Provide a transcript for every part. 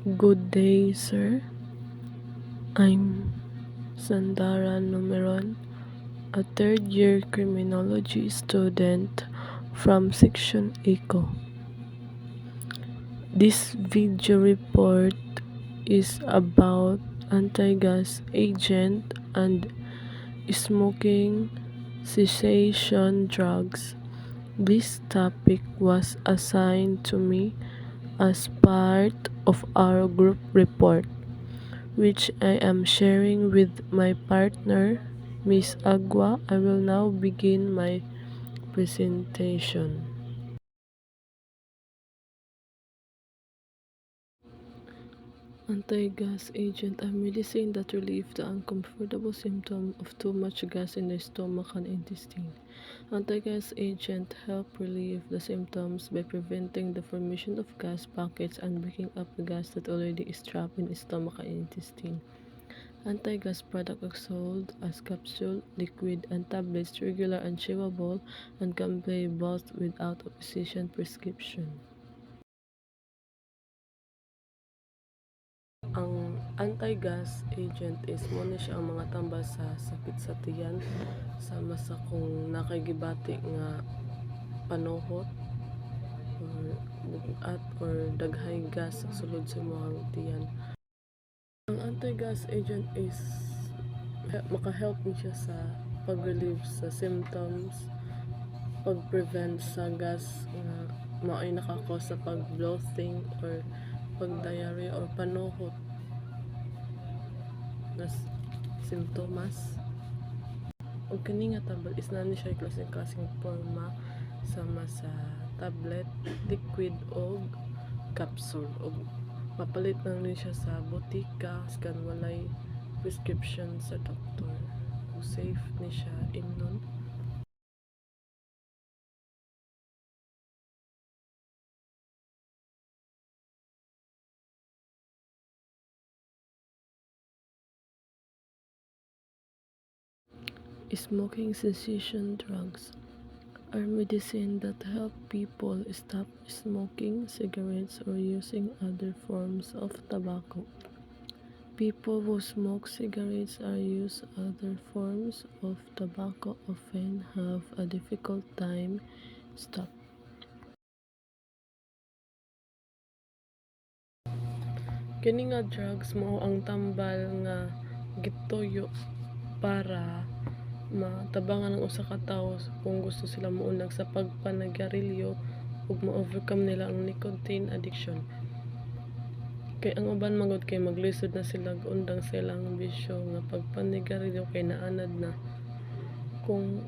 Good day, sir. I'm Sandara Numeron, a third-year criminology student from Section Eco. This video report is about anti-gas agent and smoking cessation drugs. This topic was assigned to me as part of our group report, which I am sharing with my partner, Miss Agua. I will now begin my presentation. Anti-gas agent are medicine that relieve the uncomfortable symptom of too much gas in the stomach and intestine. Anti-gas agent help relieve the symptoms by preventing the formation of gas pockets and breaking up the gas that already is trapped in the stomach and intestine. Anti-gas products are sold as capsule, liquid, and tablets, regular and chewable, and can be bought without a physician prescription. Ang anti-gas agent is muna siya ang mga tambal sa sakit sa tiyan, sama sa kung nakagibati nga panuhot or daghay gas sa sulod sa mga tiyan. Ang anti-gas agent is maka-help niya sa pag-relieve sa symptoms, pag-prevent sa gas nga mao'y nakakos sa pag-bloating or pag-diarrhea or panuhot na simptomas. O kani nga tablet is nani siya klaseng forma sama sa tablet, liquid o capsule. O mapalit lang rin siya sa botika kan walay prescription sa doktor. O safe ni siya inon. Smoking cessation drugs are medicine that help people stop smoking cigarettes or using other forms of tobacco. People who smoke cigarettes or use other forms of tobacco often have a difficult time stop. Kini nga drugs mao ang tambal nga gituyo para matabangan ng usa ka tawo kung gusto sila muunag sa pagpanagarilyo ug ma-overcome nila ang nicotine addiction. Kay ang uban magod kay maglisod na sila undang sa ilang bisyo nga pagpanigarilyo kay naanad na. Kung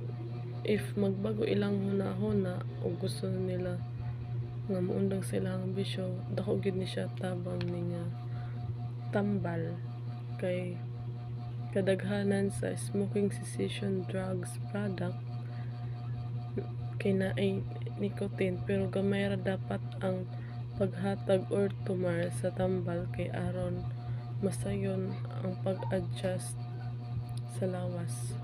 if magbago ilang hunahuna o gusto nila nga muundang sa ilang bisyo, dako gid ni siya tabang ni nga tambal kay kadaghanan sa smoking cessation drugs product kay naay nicotine pero gamay ra dapat ang paghatag or tumar sa tambal kay aron masayon ang pag-adjust sa lawas.